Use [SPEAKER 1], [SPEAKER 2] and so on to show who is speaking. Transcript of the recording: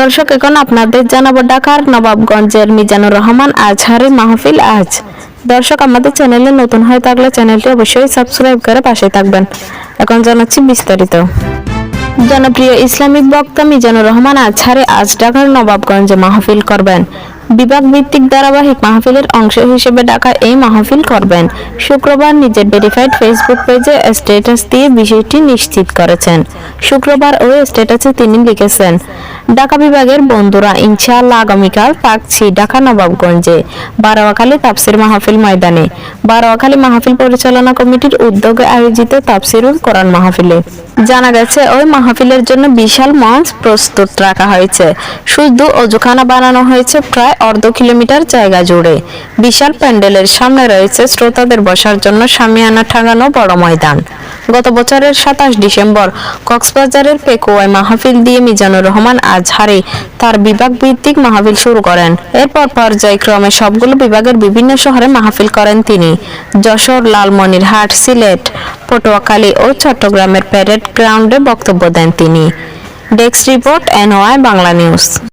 [SPEAKER 1] দর্শক, এখন আপনাদের জানাবো ঢাকার নবাবগঞ্জের মিজানুর রহমান আজহারের মাহফিল আজ। দর্শক, আমাদের চ্যানেলে নতুন হয়ে থাকলে চ্যানেলটি অবশ্যই সাবস্ক্রাইব করে পাশে থাকবেন। এখন জানাচ্ছি বিস্তারিত। জনপ্রিয় ইসলামিক বক্তা মিজানুর রহমান আজহারে আজ ঢাকার নবাবগঞ্জে মাহফিল করবেন। বিভাগ ভিত্তিক ধারাবাহিক মাহফিলের অংশ হিসেবে ঢাকায় এই মাহফিল করবেন। শুক্রবার নিজের ভেরিফাইড ফেসবুক পেজে স্ট্যাটাস দিয়ে বিষয়টি নিশ্চিত করেছেন। শুক্রবার ওই স্ট্যাটাসে তিনি লিখেছেন, ঢাকা বিভাগের বন্ধুরা, ইনশাআল্লাহ আগামীকাল থাকছি ঢাকা নবাবগঞ্জে বারোয়াখালী তাফসির মাহফিল ময়দানে। বারোয়াখালী মাহফিল পরিচালনা কমিটির উদ্যোগে আয়োজিত তাফসিরুল কোরআন মাহফিলে জানা গেছে, ওই মাহফিলের জন্য বিশাল মঞ্চ প্রস্তুত রাখা হয়েছে। শুধু অজুখানা বানানো হয়েছে প্রায় অর্ধ কিলোমিটার জায়গা জুড়ে। বিশাল প্যান্ডেলের সামনে রয়েছে শ্রোতাদের বসার জন্য শামিয়ানা টাঙানো বড় ময়দান। গত বছরের 27 ডিসেম্বর কক্সবাজারের পেকুয়ায় মাহফিল দিয়ে মিজানুর রহমান আজহারি তার বিভাগ ভিত্তিক মাহফিল শুরু করেন। এরপর পর্যায়ক্রমে সবগুলো বিভাগের বিভিন্ন শহরে মাহফিল করেন তিনি। যশোর, লালমনিরহাট, সিলেট, পটুয়াখালী ও চট্টগ্রামের প্যারেড গ্রাউন্ডে বক্তব্য দেন তিনি। Desk report, NOI Bangla news.